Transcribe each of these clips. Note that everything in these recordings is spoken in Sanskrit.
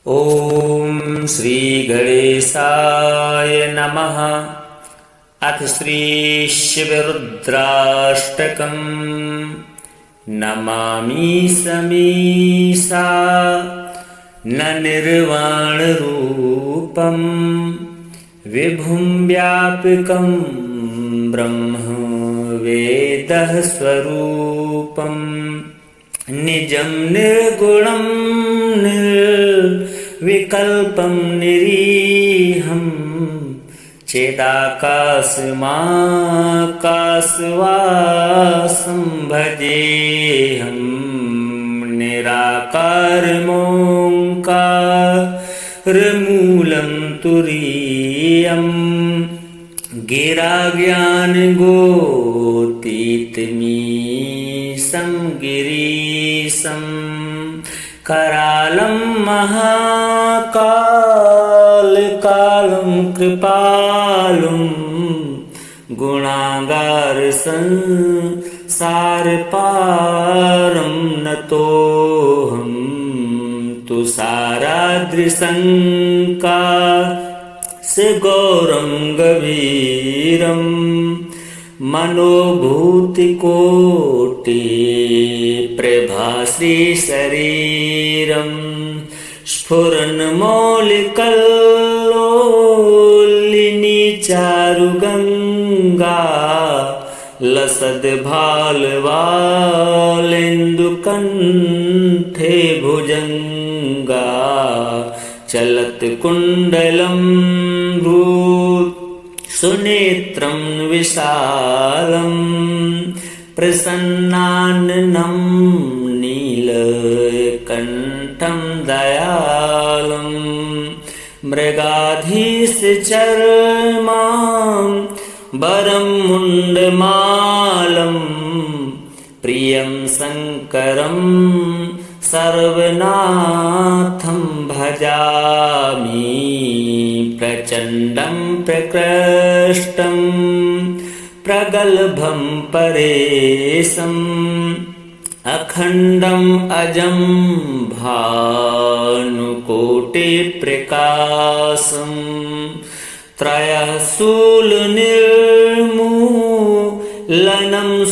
ॐ श्री गणेशाय नमः। अथ श्री शिवरुद्राष्टकम्। नमामि समीसा न निर्वाणरूपं विभुं व्यापकं ब्रह्म वेदः स्वरूपं निजं निर्गुणं निर्विकल्पं निरीहं चेदाकाशमाकाशवासं भजेऽहं निराकारमोङ्कारमूलं तुरीयं गिराज्ञानगोतीतमीशं गिरीशं करालं महाकालकालं कृपालुं गुणागारसंसारपारं नतोऽहं तुषाराद्रिसङ्काशगौरं गभीरं मनोभूतिकोटिप्रभाश्रीशरीरं स्फुरन्मौलिकल्लोलिनी चारुगङ्गा लसद्भालवालेन्दुकण्ठे भुजङ्गा चलत्कुण्डलं सुनेत्रं विशालं प्रसन्नाननं नीलकण्ठं दयालं मृगाधीशचर्मां वरं मुण्डमालं प्रियं शङ्करं सर्वनाथं भजामि प्रचण्डं प्रकृष्टं प्रगल्भं परेशम् अखण्डम् अजं भानुकोटिप्रकाशं त्रयः शूलनिर्मूलनं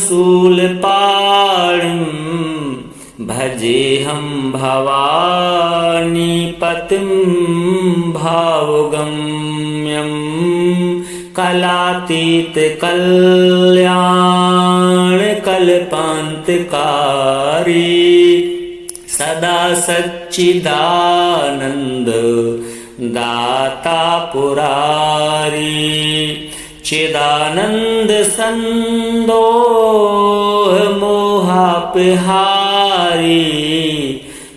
शूलपाणिं भजेऽहं भवानीपतिं भावगम्यं कलातीतकल्याणकल्पान्तकारी सदा सच्चिदानन्द दाता पुरारी चिदानन्द सन्दोह मोहापहारी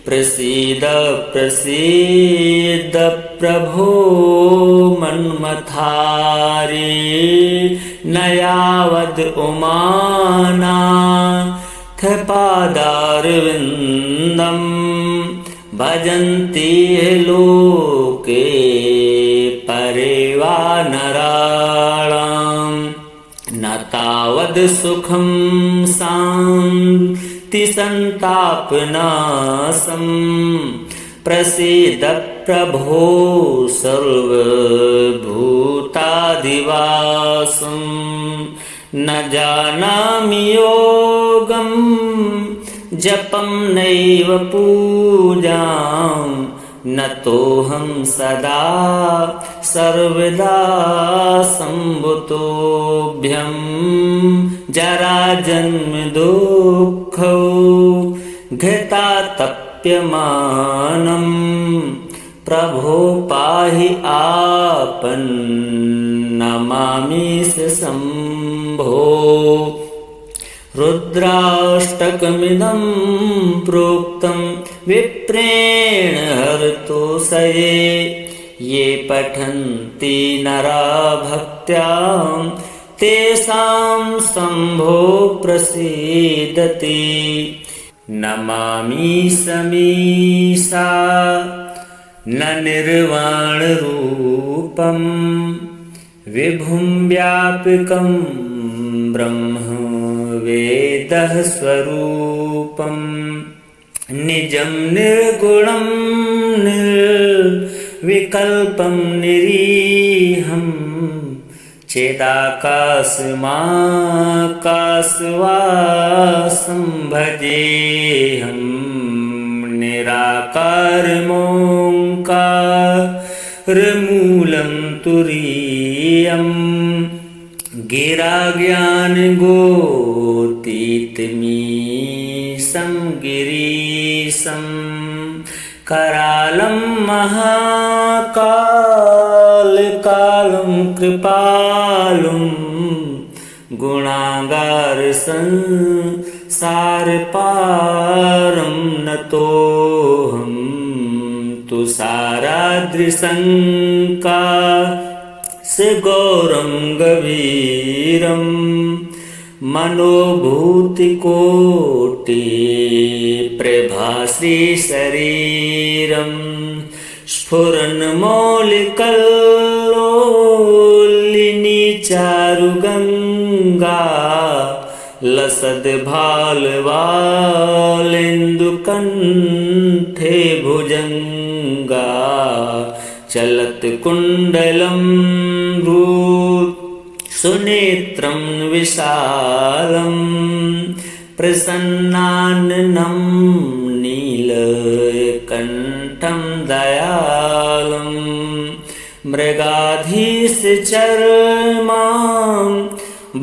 प्रसीद प्रसीद प्रभो मन्मथारी न यावद् उमानाथ पादारविन्दं भजन्ति लोके परे वा नराणां न तावद् सुखं शान्तिसन्तापनाशं प्रसीद प्रभो सर्वभूताधिवासं न जानामि योगं जपं नैव पूजां न तोऽहं सदा सर्वदा सम्भुतोऽभ्यं जराजन्म दुःखौ घृतातप्यमानं प्रभो पाहि आपन्नमामि शम्भो। रुद्राष्टकमिदं प्रोक्तं विप्रेण हरतोषये ये पठन्ति नरा भक्त्या तेषां शम्भो प्रसीदति। नमामि समीसा न निर्वाणरूपं विभुं व्यापकं ब्रह्म वेदः स्वरूपं निजं निर्गुणं विकल्पं निरीहं चिदाकाशमाकाशवासं भजेऽहं निराकारमोङ्कारमूलं तुरीयम् गिराज्ञानगोतीतमीशं गिरीशं करालं महाकालकालं कृपालुं गुणागारसंसारपारं नतोऽहं तुषाराद्रिसङ्काशगौरं गभीरं मनोभूतिकोटिप्रभाश्रीशरीरं स्फुरन्मौलिकल्लोलिनी चारुगङ्गा लसद्भालवालेन्दुकण्ठे भुजङ्गा चलत्कुण्डलं सुनेत्रं विशालं प्रसन्नाननं नीलकण्ठं दयालं मृगाधीशचर्मां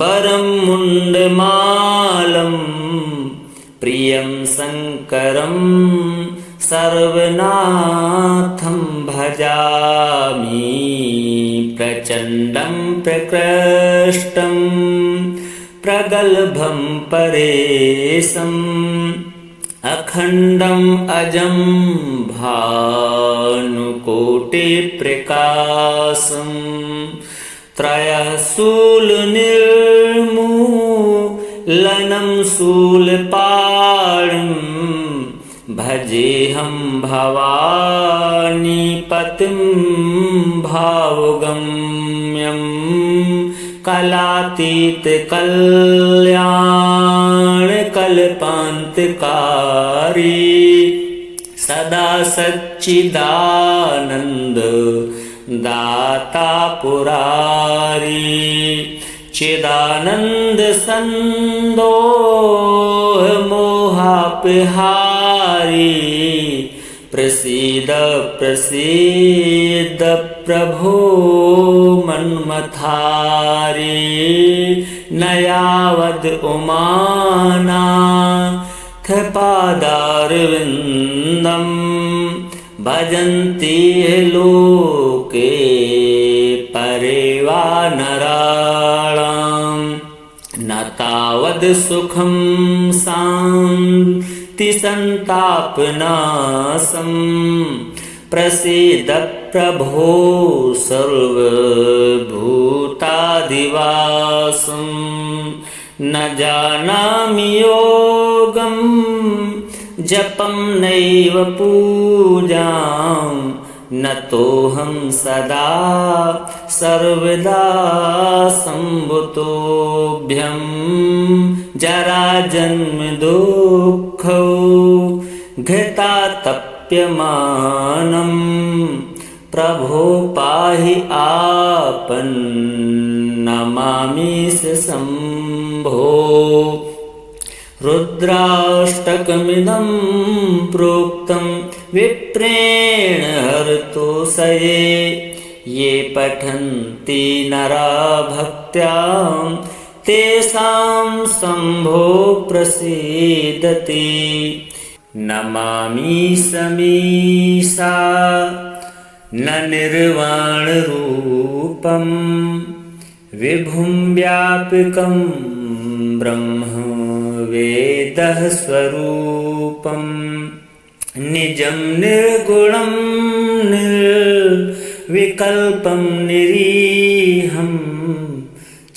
वरं मुण्डमालं प्रियं शङ्करं सर्वनाथं भजामि प्रचण्डं प्रकृष्टं प्रगल्भं परेशम् अखण्डम् अजं भानुकोटिप्रकाशं त्रयः शूलनिर्मूलनं शूलपाणिं भजेऽहं भवानीपतिं भावगम्यं कलातीतकल्याणकल्पान्तकारी सदा सच्चिदानन्द दाता पुरारी चिदानन्द सन्दोह मोहापहारी प्रसीद प्रसीद प्रभो मन्मथारी न यावद् उमानाथ पादारविन्दं भजन्ति लोके परे वा नराणां न तावद् सुखं शान्तिसन्तापनाशं प्रसीद प्रभो सर्वभूताधिवासं न जानामि योगं जपं नैव पूजां न तोऽहं सदा सर्वदा सम्भुतोऽभ्यं जराजन्म दुःखौ घृतातप्यमानं प्रभो पाहि आपन्नमामि शम्भो रुद्राष्टकमिदं प्रोक्तं विप्रेण हरतोषये ये पठन्ति नरा भक्त्या तेषां शम्भो प्रसीदति नमामि समीशा न निर्वाणरूपं विभुं व्यापकं ब्रह्म वेदः स्वरूपं निजं निर्गुणं निर्विकल्पं निरीहं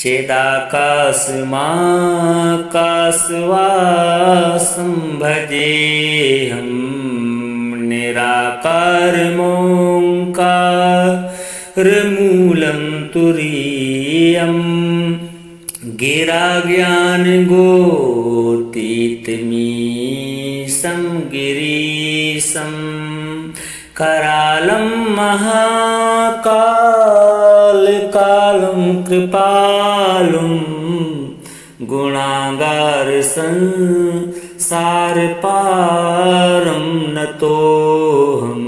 चिदाकाशमाकाशवासं भजेऽहं निराकारमोङ्कारमूलं तुरीयम् गिराज्ञानगोतीतमीशं गिरीशं करालं महाकालकालं कृपालुं गुणागार संसारपारं नतोऽहं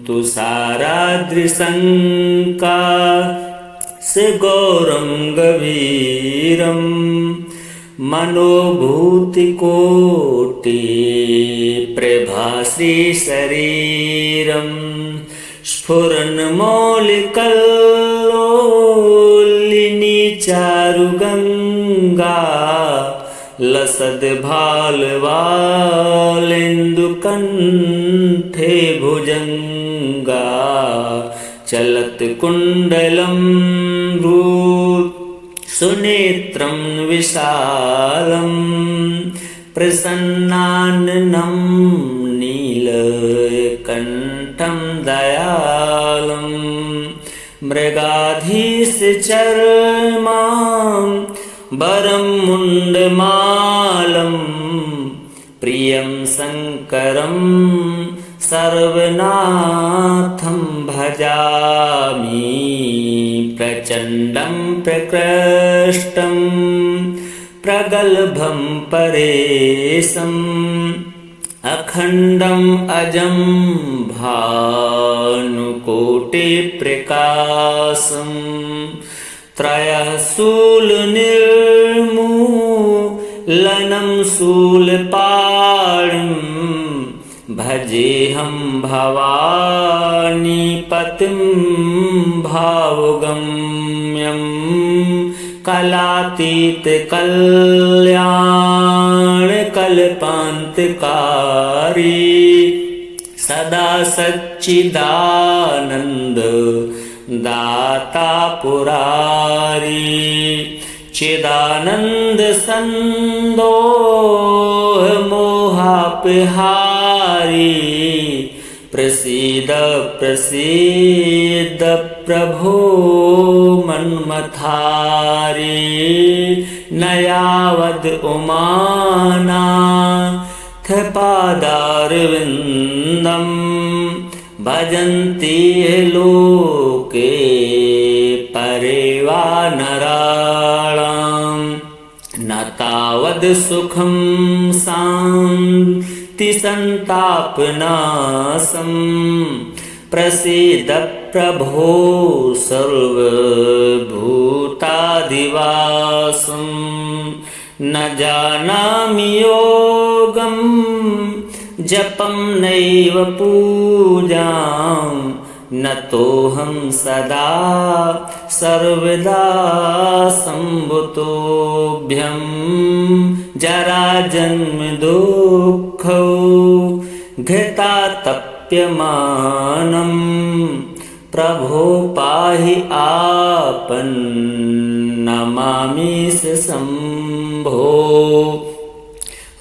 तुषाराद्रिसङ्काशगौरं गभीरं मनोभूतिकोटिप्रभाश्रीशरीरं स्फुरन्मौलिकल्लोलिनी चारुगङ्गा लसद्भालवालेन्दुकण्ठे भुजङ्गा चलत्कुण्डलं सुनेत्रं विशालं प्रसन्नाननं नीलकण्ठं दयालं मृगाधीशचर्मां वरं मुण्डमालं प्रियं शङ्करं सर्वनाथं भजामि प्रचण्डं प्रकृष्टं प्रगल्भं परेशम् अखण्डम् अजं भानुकोटिप्रकाशं त्रयः शूलनिर्मूलनं शूलपाणिं भजेऽहं भवानीपतिं भावगम्यं कलातीतकल्याणकल्पान्तकारी सदा सच्चिदानन्द दाता पुरारी चिदानन्द सन्दोह मोहापहारी प्रसीद प्रसीद प्रभो मन्मथारी नयावद् उमानाथ पादारविन्दं भजन्ति लोके परे वा नराणां न तावद् सुखं शान्तिसन्तापनाशं प्रसीद प्रभो सर्वभूताधिवासं न जानामि योगं जपं नैव पूजां नतोऽहं सदा सर्वदा सम्भुतोऽभ्यं जराजन्मदुःखौ घृतातप्यमानं प्रभो पाहि आपन्नमामि शम्भो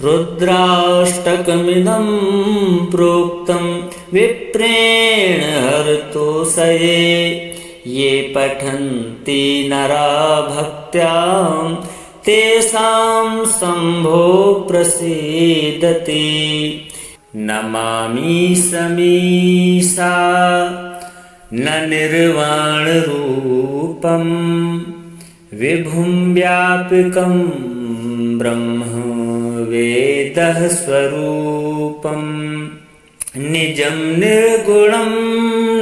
रुद्राष्टकमिदं प्रोक्तं विप्रेण हरतोषये ये पठन्ति नरा भक्त्या तेषां शम्भो प्रसीदति नमामि समीशा न निर्वाणरूपं विभुं व्यापकं ब्रह्म वेदः स्वरूपं निजं निर्गुणं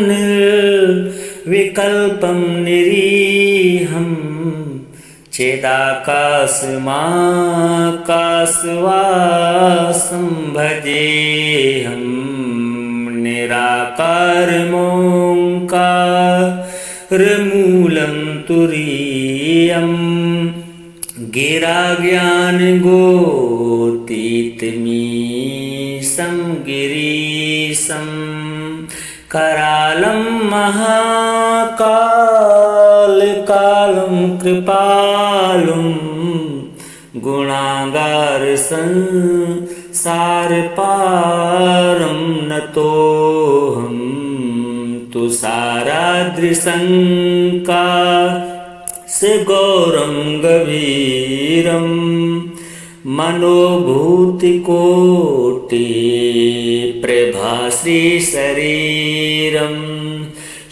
निर्विकल्पं निरीहं चेदाकाशमाकाशवासं भजेऽहं निराकारमोङ्कारमूलं तुरीयम् गिराज्ञानगोतीतमीशं गिरीशं करालं महाकालकालं कृपालुं गुणागार संसारपारं नतोऽहं तुषाराद्रिसङ्काशगौरं गभीरं मनोभूतिकोटि प्रभाश्रीशरीरं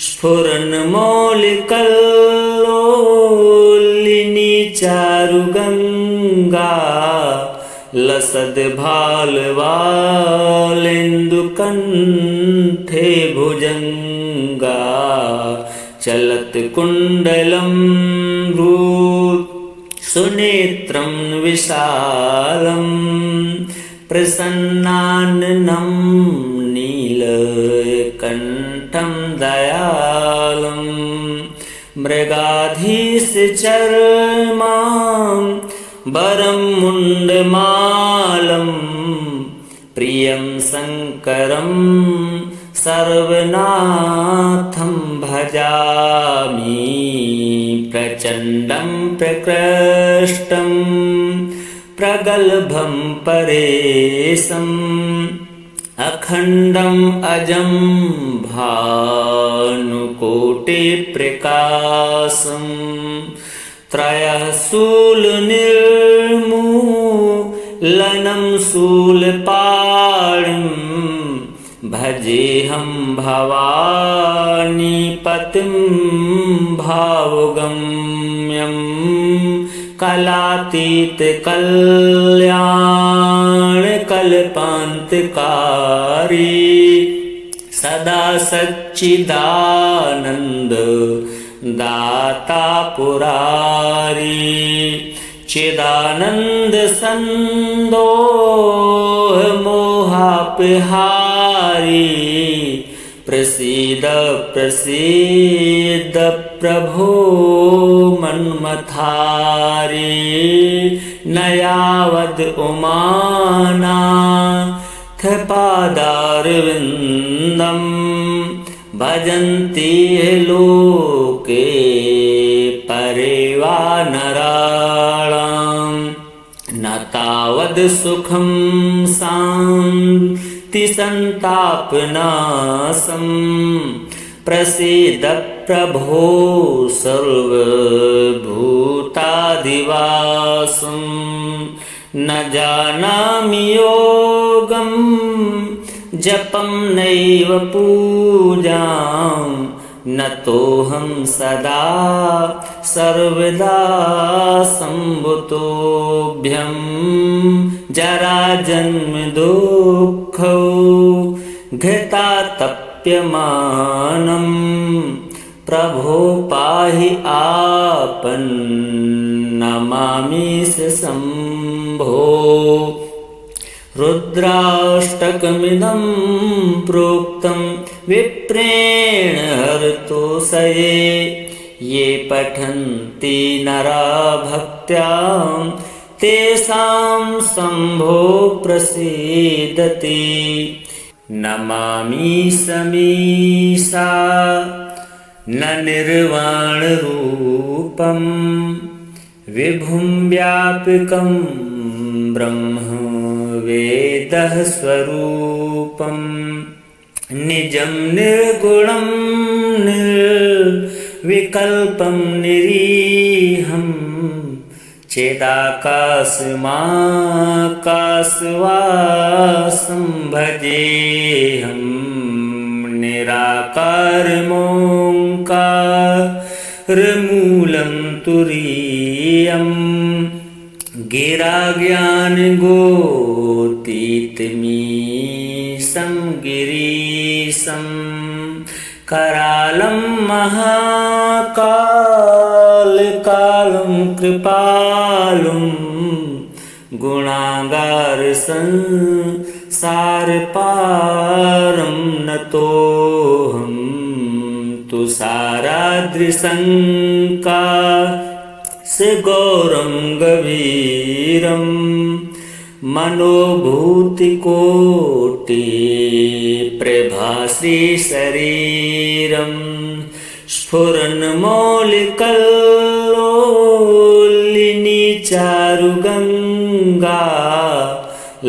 स्फुरन्मौलिकल्लोलिनी चारुगङ्गा लसद्भालवालेन्दुकण्ठे भुजङ्गा चलत्कुण्डलं सुनेत्रं विशालं प्रसन्नाननं नीलकण्ठं दयालं मृगाधीशचर्मां वरं मुण्डमालं प्रियं शङ्करं सर्वनाथं भजामि प्रचण्डं प्रकृष्टं प्रगल्भं परेशम् अखण्डम् अजं भानुकोटिप्रकाशं त्रयः शूलनिर्मूलनं शूलपाणिं भजेऽहं भवानीपतिं भावगम्यं कलातीतकल्याणकल्पान्तकारी सदा सच्चिदानन्द दाता पुरारी चिदानन्द सन्दोह मोहापहारी प्रसीद प्रसीद प्रभो मन्मथारी न यावद् उमानाथ पादारविन्दं भजन्ति लोके परे वा नराणां न तावद् सुखं शान्तिसन्तापनाशं प्रसीद प्रभो सर्वभूताधिवासं न जानामि योगं जपं नैव पूजां न तोऽहं सदा सर्वदा सम्भुतोऽभ्यं जराजन्म दुःखौ घृतातप्यमानं प्रभो पाहि आपन्नमामि शम्भो रुद्राष्टकमिदं प्रोक्तं विप्रेण हरतोषये ये पठन्ति नरा भक्त्या तेषां शम्भो प्रसीदति नमामि समीशा न निर्वाणरूपं विभुं व्यापकं ब्रह्म वेदः स्वरूपं निजं निर्गुणं निर्विकल्पं निरीहं चेदाकाशमाकाशवासं भजेऽहं निराकारमोङ्कारमूलं तुरीयम् गिराज्ञानगोतीतमीशं गिरीशं करालं महाकालकालं कृपालुं गुणागारसंसारपारं नतोऽहं तुषाराद्रिशङ्का गौरं गभीरं मनोभूतिकोटि प्रभाश्रीशरीरं स्फुरन्मौलिकल्लोलिनी चारुगङ्गा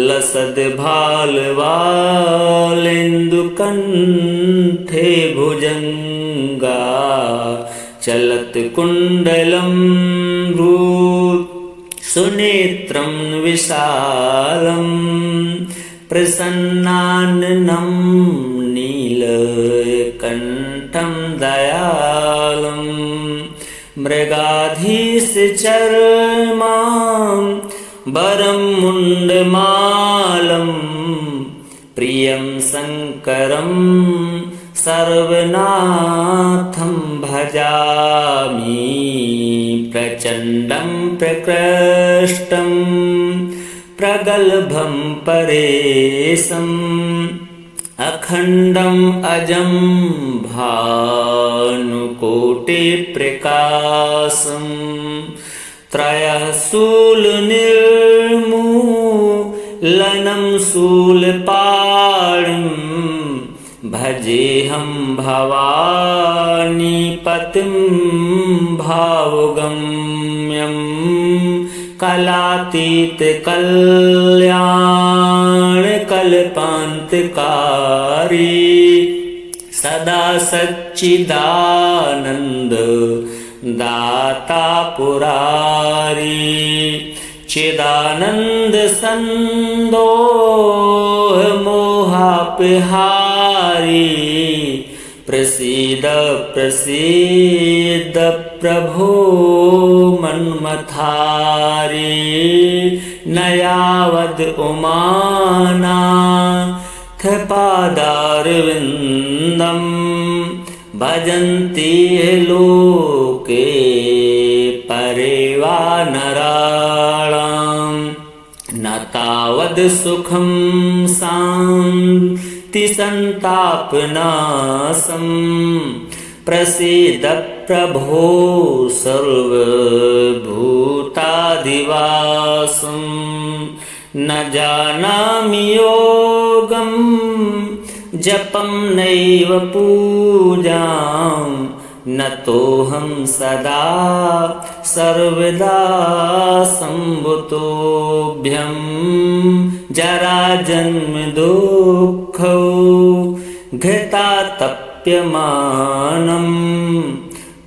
लसद्भालवालेन्दुकण्ठे भुजङ्गा चलत्कुण्डलं सुनेत्रं विशालं प्रसन्नाननं नीलकण्ठं दयालं मृगाधीशचर्मां वरं मुण्डमालं प्रियं शङ्करं सर्वनाथं भजामि प्रचण्डं प्रकृष्टं प्रगल्भं परेशम् अखण्डम् अजं भानुकोटिप्रकाशं त्रयः शूलनिर्मूलनं शूलपाणिं भजेऽहं भवानीपतिं भावगम्यं कलातीतकल्याणकल्पान्तकारी सदा सच्चिदानन्द दाता पुरारी चिदानन्द सन्दोह मोहापहारी प्रसीद प्रसीद प्रभो मन्मथारी न यावद् उमानाथ पादारविन्दं भजन्ति लोके परे वा नराणां न तावद् सुखं शान्तिसन्तापनाशं प्रसीद प्रभो सर्वभूताधिवासं न जानामि योगं जपं नैव पूजां न तोऽहं सदा सर्वदा सम्भुतोऽभ्यं जराजन्म दुःखौ घृतातप्यमानं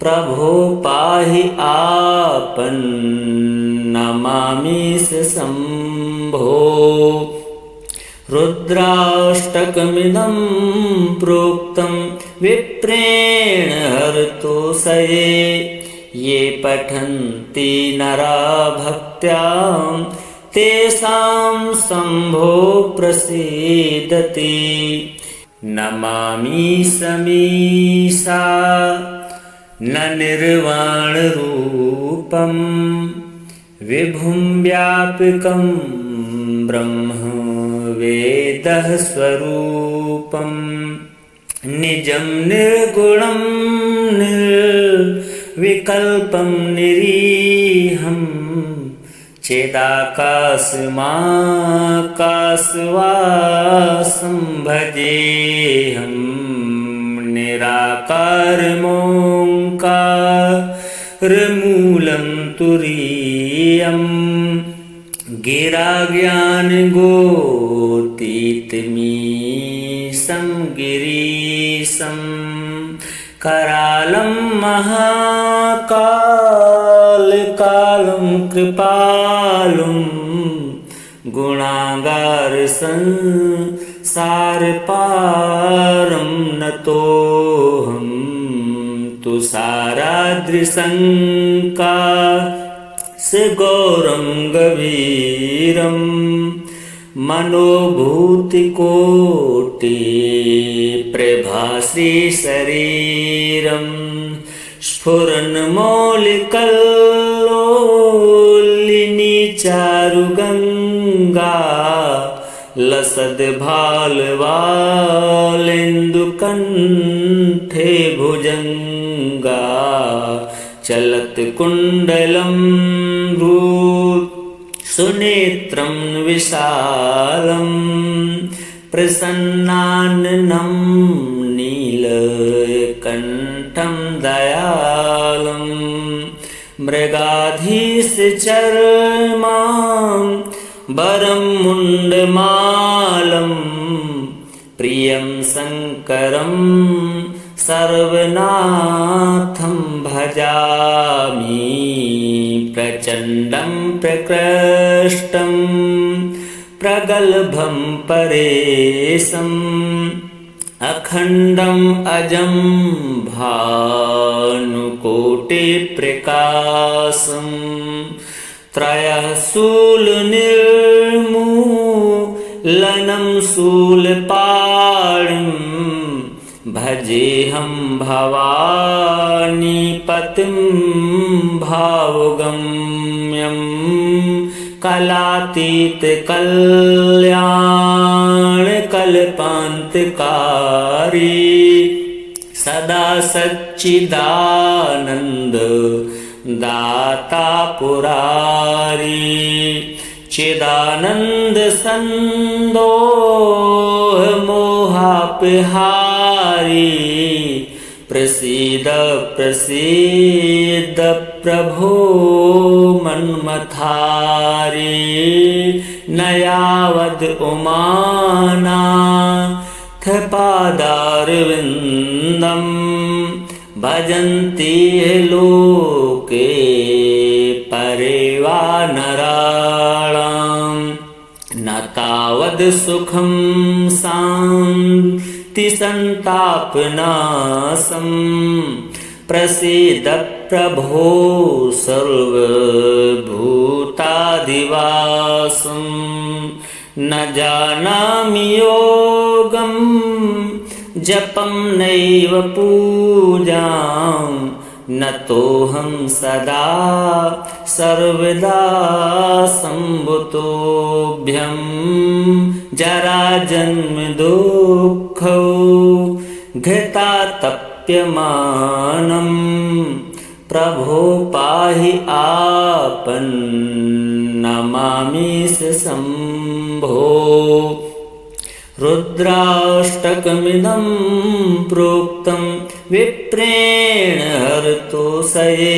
प्रभो पाहि आपन्नमामि शम्भो रुद्राष्टकमिदं प्रोक्तं विप्रेण हरतोषये ये पठन्ति नरा भक्त्या तेषां शम्भो प्रसीदति नमामि समीशा न निर्वाणरूपं विभुं व्यापकं ब्रह्म वेदः स्वरूपं निजं निर्गुणं निर्विकल्पं निरीहं चिदाकाशमाकाशवासं भजेऽहं निराकारमोङ्कारमूलं तुरीयम् गिराज्ञानगोतीतमीशं गिरीशं करालं महाकालकालं कृपालुं गुणागारसंसारपारं नतोऽहं तुषाराद्रिशङ्का गौरं गभीरं मनोभूतिकोटि प्रभाश्रीशरीरं स्फुरन्मौलिकल्लोलिनी चारुगङ्गा लसद्भालवालेन्दुकण्ठे भुजङ्गा चलत्कुण्डलं सुनेत्रं विशालं प्रसन्नाननं नीलकण्ठं दयालं मृगाधीशचर्मां वरं मुण्डमालं प्रियं शङ्करं सर्वनाथं भजामि प्रचण्डं प्रकृष्टं प्रगल्भं परेशम् अखण्डम् अजं भानुकोटिप्रकाशम् त्रयः शूलनिर्मूलनं शूलपाणिं भजेऽहं भवानीपतिं भावगम्यं कलातीतकल्याणकल्पान्तकारी सदा सच्चिदानन्द दाता पुरारी चिदानन्द सन्दोह मोहापहारी प्रसीद प्रसीद प्रभो मन्मथारी न यावद् उमानाथ पादारविन्दम् भजन्ति लोके परे वा नराणां न तावद् सुखं शान्ति सन्तापनाशं प्रसीद प्रभो सर्वभूतादिवासं न जानामि योगं जपं नैव पूजां न तोऽहं सदा सर्वदा सम्भुतोऽभ्यं जराजन्म दुःखौ घृतातप्यमानं प्रभो पाहि आपन्नमामि शम्भो रुद्राष्टकमिदं प्रोक्तं विप्रेण हरतोषये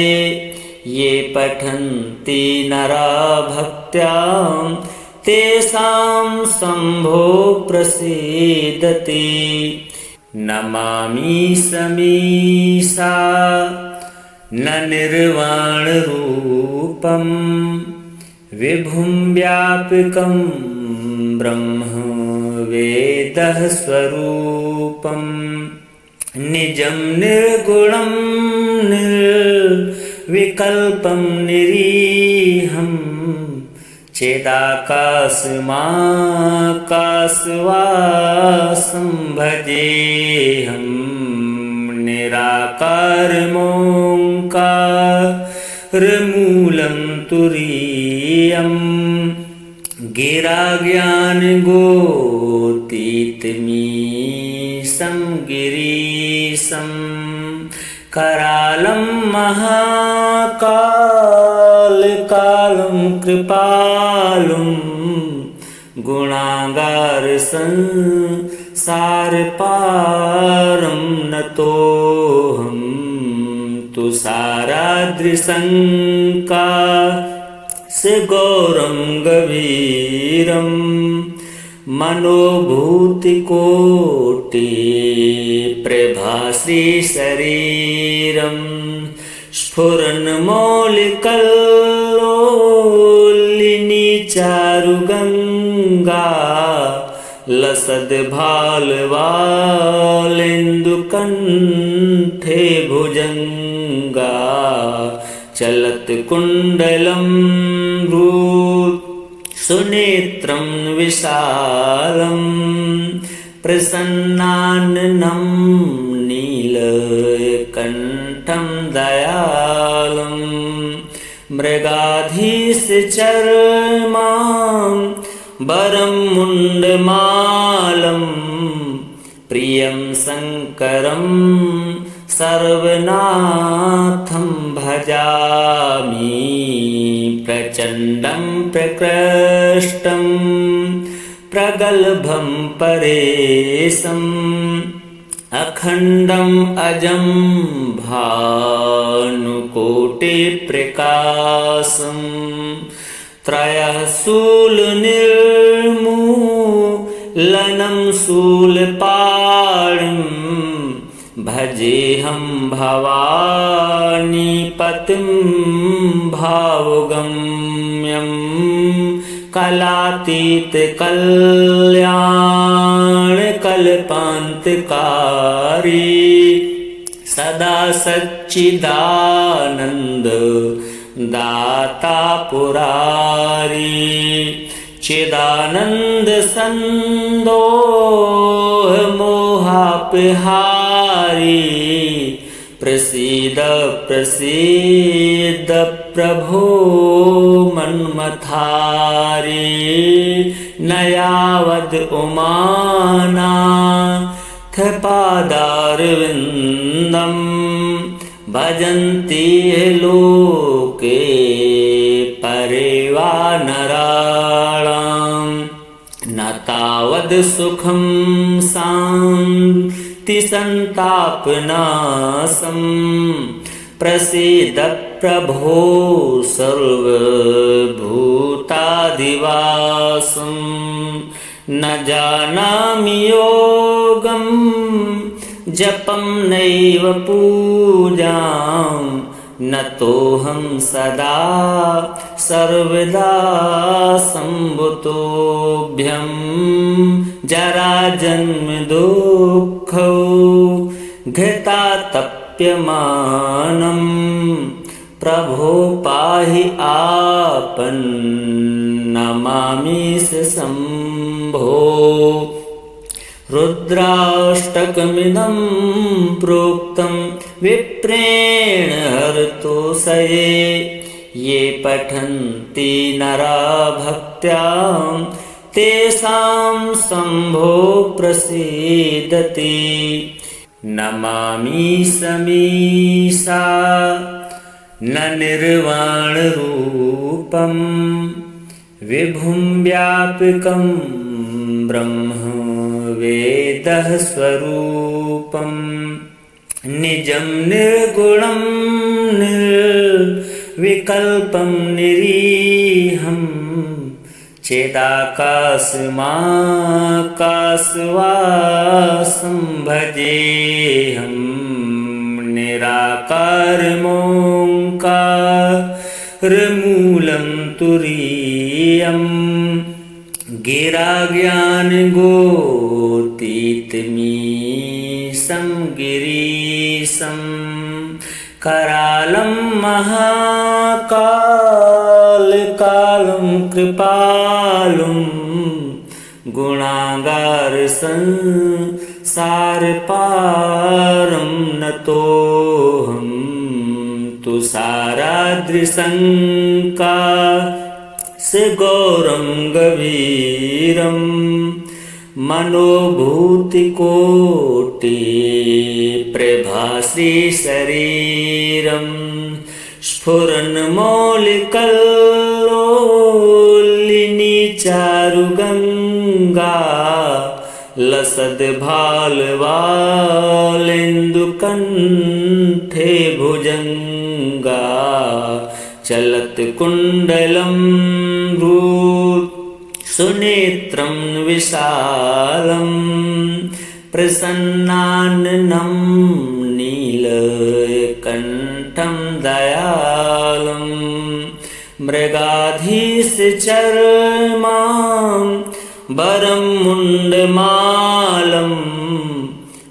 ये पठन्ति नरा भक्त्या तेषां शम्भो प्रसीदति नमामि समीशा न निर्वाणरूपं विभुं व्यापकं ब्रह्म वेदः स्वरूपं निजं निर्गुणं निर्विकल्पं निरीहं चिदाकाशमाकाशवासं भजेऽहं निराकारमोङ्कारमूलं तुरीयम् गिरा ज्ञानगोतीतमीशं गिरीशं करालं महाकालकालं कृपालुं गुणागारसंसारपारं नतोऽहं तुषाराद्रिशङ्का गौरं गभीरं मनोभूतिकोटि प्रभाश्रीशरीरं स्फुरन्मौलिकल्लोलिनी चारुगङ्गा लसद्भालवालेन्दुकण्ठे भुजङ्गा चलत् कुण्डलं सुनेत्रं विशालं प्रसन्नाननं नीलकण्ठं दयालं मृगाधीशचर्मां वरं मुण्डमालं प्रियं शङ्करं सर्वनाथं भजामि प्रचण्डं प्रकृष्टं प्रगल्भं परेशम् अखण्डम् अजं भानुकोटिप्रकाशम् त्रयः शूलनिर्मूलनं शूलपाणिं भजेऽहं भवानीपतिं भावगम्यं कलातीत कल्याण कल्पांतकारी सदा सच्चिदानंद दाता पुरारी चिदानंद संदोह मोहापहारी प्रसीद प्रसीद प्रभो मन्मथारी नयावद उमानाथ पादारविन्दं भजन्ति लोके परेवा नराणां न तावद् सुखं शान्ति संतापनाशं प्रसीद प्रभो सर्वभूतादिवासं न जानामि योगं जपं नैव पूजां न तोऽहं सदा सर्वदा सम्भुतोऽभ्यं जराजन्म दुःखौ घृतातप्यमानं प्रभो पाहि आपन्नमामि शम्भो रुद्राष्टकमिदं प्रोक्तं विप्रेण हरतोषये ये पठन्ति नरा भक्त्या तेषां शम्भो प्रसीदति नमामि समीशा न निर्वाणरूपं विभुं व्यापकं ब्रह्म वेदः स्वरूपं निजं निर्गुणं निर्विकल्पं निरीहं चेदाकाशमाकाशवासं भजेऽहं निराकारमोङ्कारमूलं तुरीयम् गिराज्ञानगोतीतमीशं गिरीशं करालं महाकालकालं कृपालुं गुणागारसंसारपारं नतोऽहं तुषाराद्रिशङ्का गौरं गभीरं मनोभूतिकोटि प्रभासी शरीरं स्फुरन्मौलिकल्लोलिनी चारुगङ्गा लसद्भालवालेन्दुकण्ठे भुजङ्गा चलत् कुण्डलं सुनेत्रं विशालं प्रसन्नाननं नीलकण्ठं दयालं मृगाधीशचर्मां वरं मुण्डमालं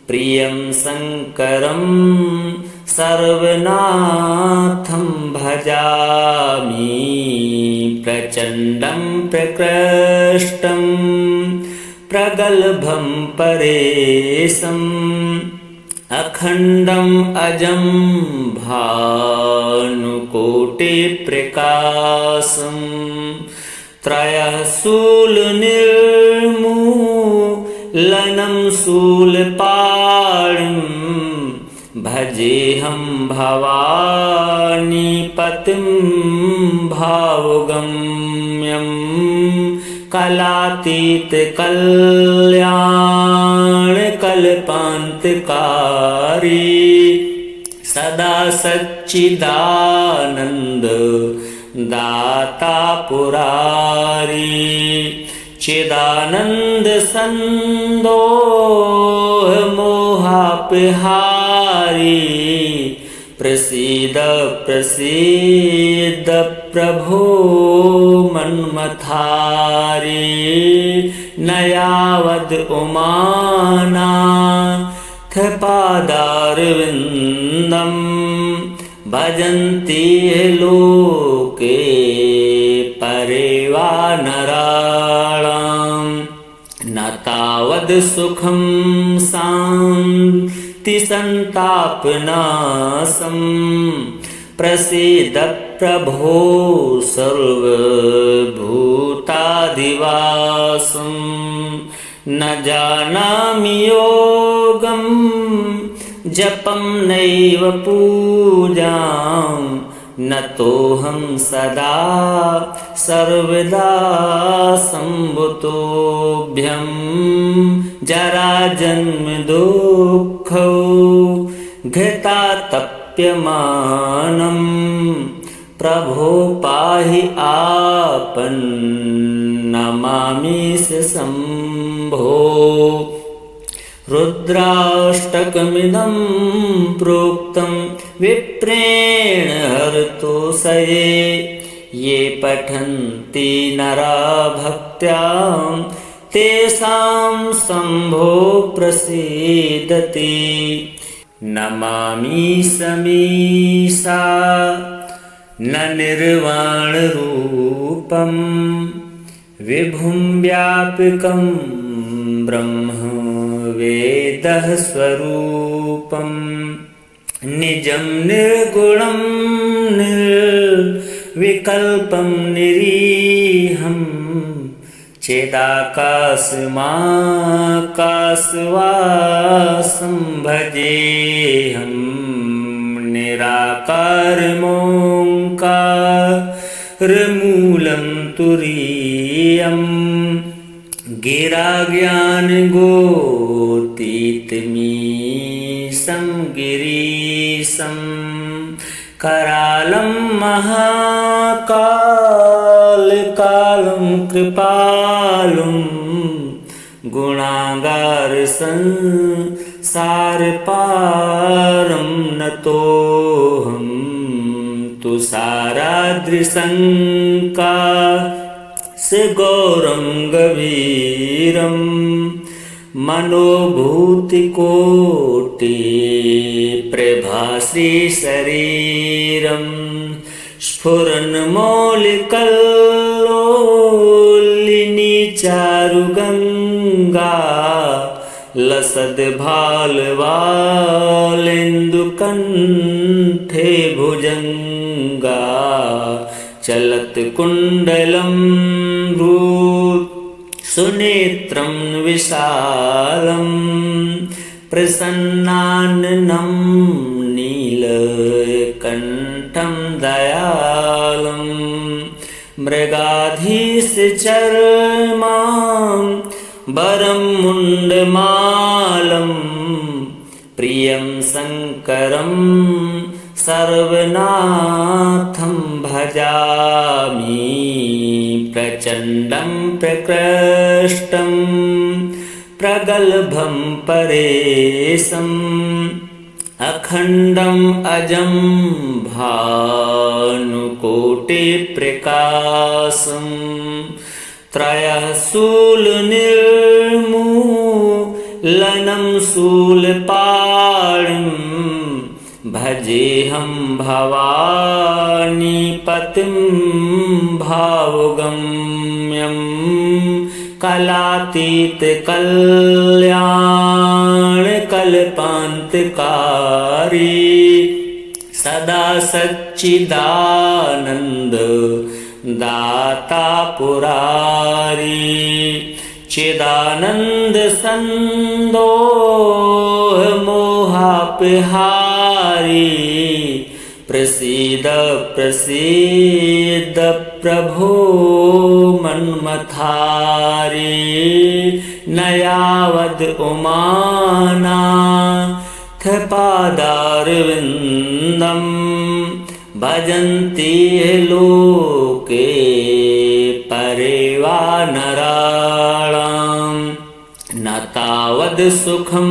प्रियं शङ्करं सर्वनाथं भजामि प्रचण्डं प्रकृष्टं प्रगल्भं परेशम् अखण्डम् अजं भानुकोटिप्रकाशं त्रयः शूलनिर्मूलनं शूलपाणिं भजेऽहं भवानीपतिं भावगम्यं कलातीत कल्याण कल्पान्तकारी सदा सच्चिदानंद दाता पुरारी चिदानंद संदोह मोहापहारी प्रसीद प्रसीद प्रभो मन्मथारी न यावद् उमानाथ पादारविन्दम् भजन्ति लोके परे वा नराणाम् न तावद् सुखं शान्ति सन्तापनाशम् प्रसीद प्रभो सर्वभूताधिवासम् न जानामि योगं जपं नैव पूजां न तोऽहं सदा सर्वदा सम्भुतोऽभ्यं जराजन्म दुःखौ घृतातप्यमानं प्रभो पाहि आपन्नमामि शम्भो रुद्राष्टकमिदं प्रोक्तं विप्रेण हरतोषये ये पठन्ति नरा भक्त्या तेषां शम्भो प्रसीदति नमामि समीशा न निर्वाणरूपं विभुं व्यापकं ब्रह्म वेदः स्वरूपं निजं निर्गुणं निर्विकल्पं निरीहं चेदाकाशमाकाशवासं भजेऽहं निराकारमोङ्कारमूलं तुरीयम् गिराज्ञानगोतीतमीशं गिरीशं करालं महाकालकालं कृपालुं गुणागारसंसारपारं नतोऽहं तुषाराद्रिशङ्का गौरं गभीरं मनोभूतिकोटिप्रभाश्रीशरीरं स्फुरन्मौलिकल्लोलिनी चारुगङ्गा लसद्भालवालेन्दुकण्ठे भुजङ्गा चलत्कुण्डलं सुनेत्रं विशालं प्रसन्नाननं नीलकण्ठं दयालं मृगाधीशचर्मां वरं मुण्डमालं प्रियं शङ्करं सर्वनाथं भजामि प्रचण्डं प्रकृष्टं प्रगल्भं परेशम् अखण्डम् अजं भानुकोटिप्रकाशं त्रयः शूलनिर्मूलनं शूलपाणिं भजेऽहं भवानीपतिं भावगम्यं कलातीतकल्याणकल्पान्तकारी सदा सच्चिदानन्द दाता पुरारी चिदानन्द सन्दोह मोहापहारी प्रसीद प्रसीद प्रभो मन्मथारी न यावद् उमानाथ पादारविन्दम् भजन्ति लोके परे वा नराणाम् न तावद् सुखं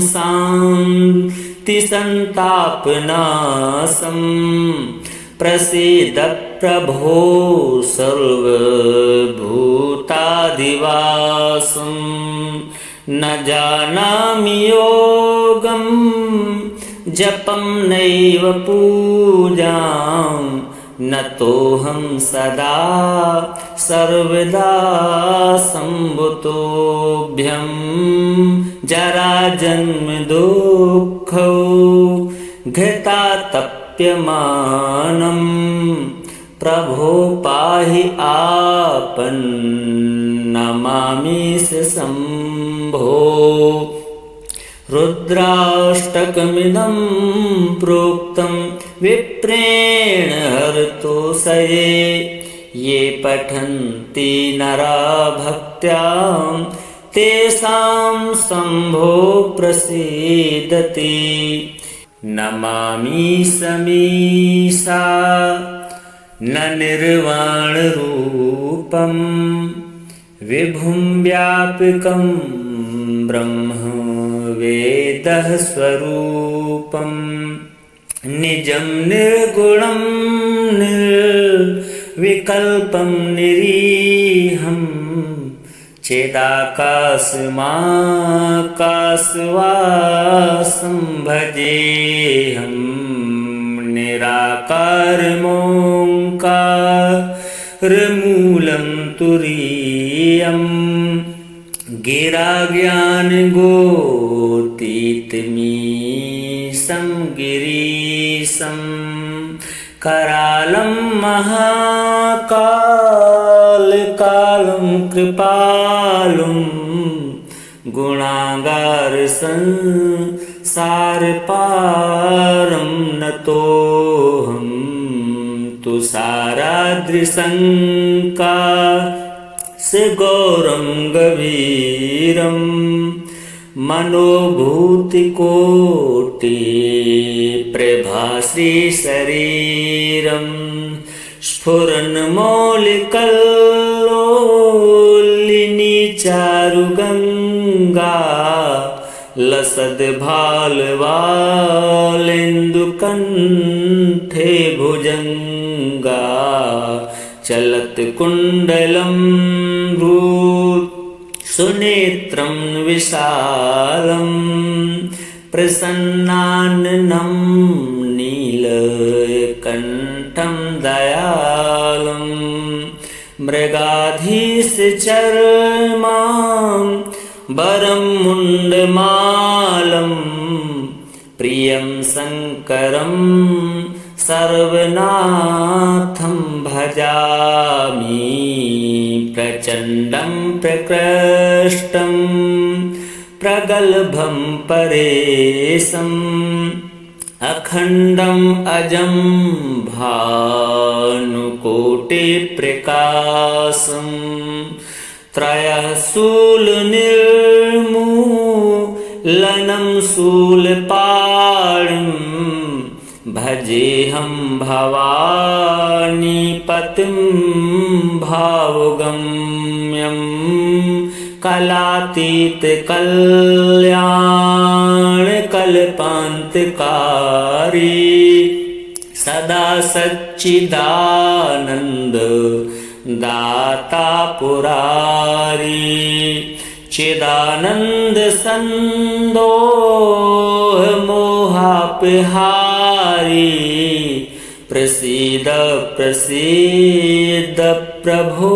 शान्ति सन्तापनाशम् प्रसीद प्रभो सर्वभूतादिवासं न जानामि योगं जपं नैव पूजां न तोऽहं सदा सर्वदा सम्भुतोऽभ्यं जराजन्म दुःखौ घृतातप्यमानं प्रभो पाहि आपन्नमामि शम्भो। रुद्राष्टकमिदं प्रोक्तं विप्रेण हरतोषये ये पठन्ति नरा भक्त्या तेषां शम्भो प्रसीदति। नमामि समीशा न निर्वाणरूपं विभुं व्यापकं ब्रह्म वेदः स्वरूपं निजं निर्गुणं निर्विकल्पं निरीहं चिदाकाशमाकाशवासं भजेऽहं निराकारमोङ्कारमूलं तुरीयम् गिराज्ञानगोतीतमीशं गिरीशं करालं महाकालकालं कृपालुं गुणागारसंसारपारं नतोऽहं तुषाराद्रिशङ्का गौरं गभीरं मनोभूतिकोटिप्रभाश्रीशरीरं स्फुरन्मौलिकल्लोलिनी चारुगङ्गा लसद्भालवालेन्दुकण्ठे भुजङ्गा चलत्कुण्डलं सुनेत्रं विशालं प्रसन्नाननं नीलकण्ठं दयालं मृगाधीशचर्मां वरं मुण्डमालं प्रियं शङ्करं सर्वनाथं भजामि प्रचण्डं प्रकृष्टं प्रगल्भं परेशम् अखण्डम् अजं भानुकोटिप्रकाशं त्रयः शूलनिर्मूलनं शूलपाणिं भजेऽहं भवानीपतिं भावगम्यं कलातीतकल्याणकल्पान्तकारी सदा सच्चिदानन्द दाता पुरारी चिदानन्द सन्दोह मोहापहारी प्रसीद प्रसीद प्रभो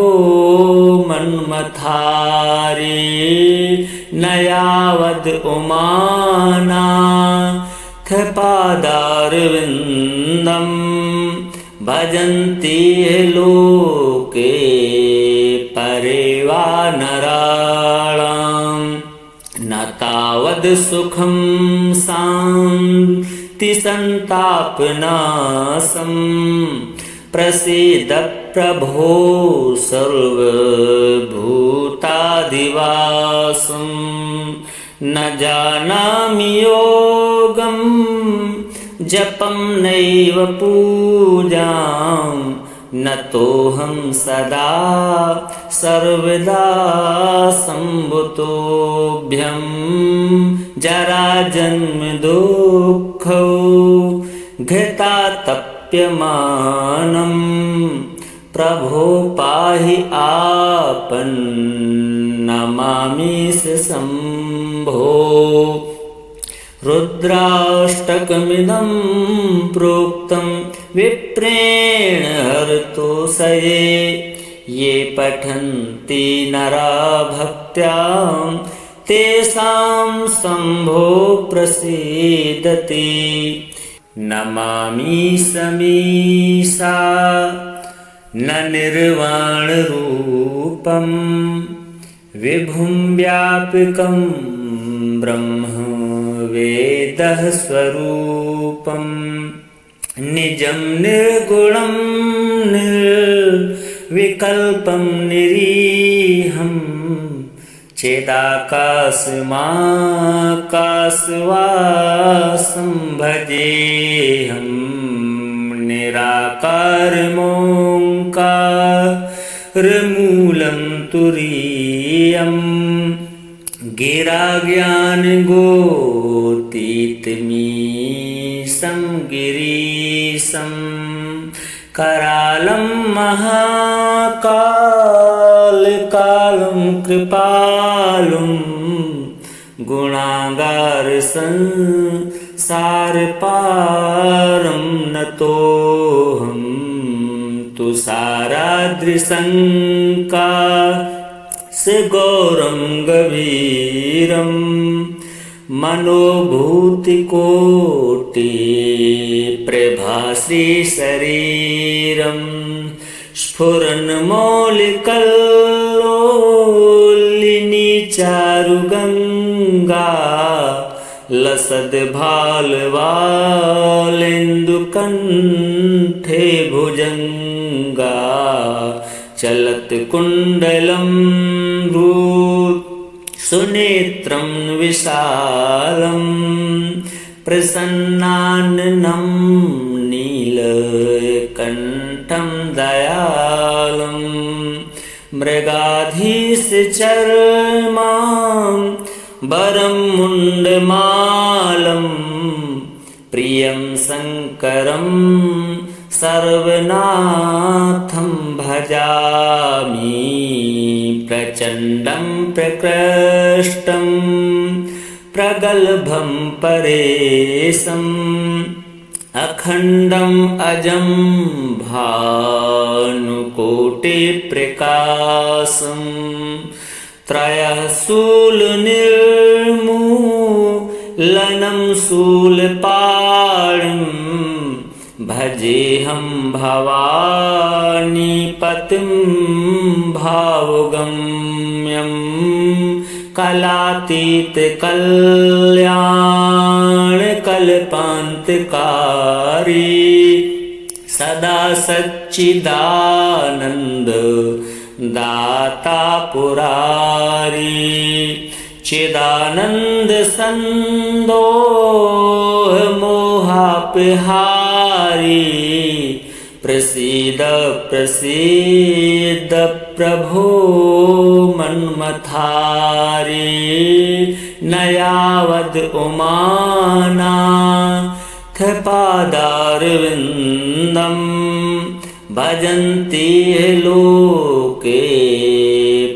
मन्मथारी न यावद् उमानाथ पादारविन्दं भजन्ति लोके परे वा नराणां न तावद् सुखं शान्तिसन्तापनाशं प्रसीद प्रभो सर्वभूतादिवासं न जानामि योगं जपं नैव पूजां न तोऽहं सदा सर्वदा सम्भुतोऽभ्यं जराजन्म दुःखौ घृतातप्यमानं तप्यमानं प्रभो पाहि आपन्नमामि शम्भो। रुद्राष्टकमिदं प्रोक्तं विप्रेण हरतोषये ये पठन्ति नरा भक्त्या तेषां शम्भो प्रसीदति। नमामि समीशा न निर्वाणरूपं विभुं व्यापकं ब्रह्म वेदः स्वरूपं निजं निर्गुणं निर्विकल्पं निरीहं चेदाकाशमाकाशवासं भजेऽहं निराकारमोङ्कारमूलं तुरीयम् गिराज्ञानगोतीतमीशं गिरीशं करालं महाकालकालं कृपालुं गुणागारसंसारपारं नतोऽहं तुषाराद्रिशङ्का गौरं गभीरं मनोभूतिकोटिप्रभाश्रीशरीरं स्फुरन्मौलिकल्लोलिनी चारुगङ्गा लसद्भालवालेन्दुकण्ठे भुजङ्गा चलत्कुण्डलं सुनेत्रं विशालं प्रसन्नाननं नीलकण्ठं दयालं मृगाधीशचर्मां वरं मुण्डमालं प्रियं शङ्करं सर्वनाथं भजामि प्रचण्डं प्रकृष्टं प्रगल्भं परेशम् अखण्डम् अजं भानुकोटिप्रकाशं त्रयः शूलनिर्मूलनं शूलपाणिं भजेऽहं भवानीपतिं भावगम्यं कलातीतकल्याणकल्पान्तकारी सदा सच्चिदानन्द दाता पुरारी चिदानन्द सन्दोह मोहापहारी प्रसीद प्रसीद प्रभो मन्मथारी न यावद् उमानाथ पादारविन्दं भजन्ति लोके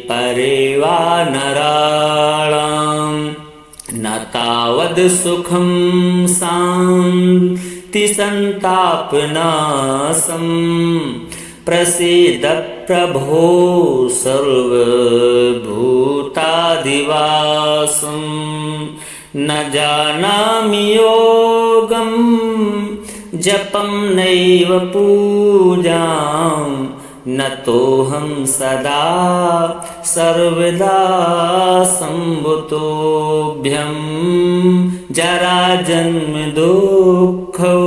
परेवा नराणां न तावद् सुखं शान्तिसन्तापनाशं प्रसीद प्रभो सर्वभूतादिवासं न जानामि योगं जपं नैव पूजां न तोऽहं सदा सर्वदा सम्भुतोऽभ्यं जराजन्म दुःखौ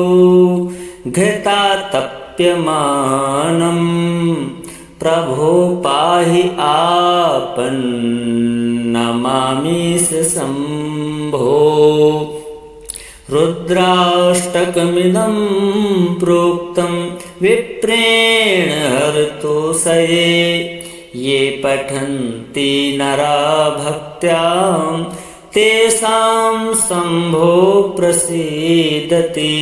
घृतातप्यमानं प्रभो पाहि आपन्नमामि शम्भो। रुद्राष्टकमिदं प्रोक्तं विप्रेण हरतोषये ये पठन्ति नरा भक्त्या तेषां शम्भो प्रसीदति।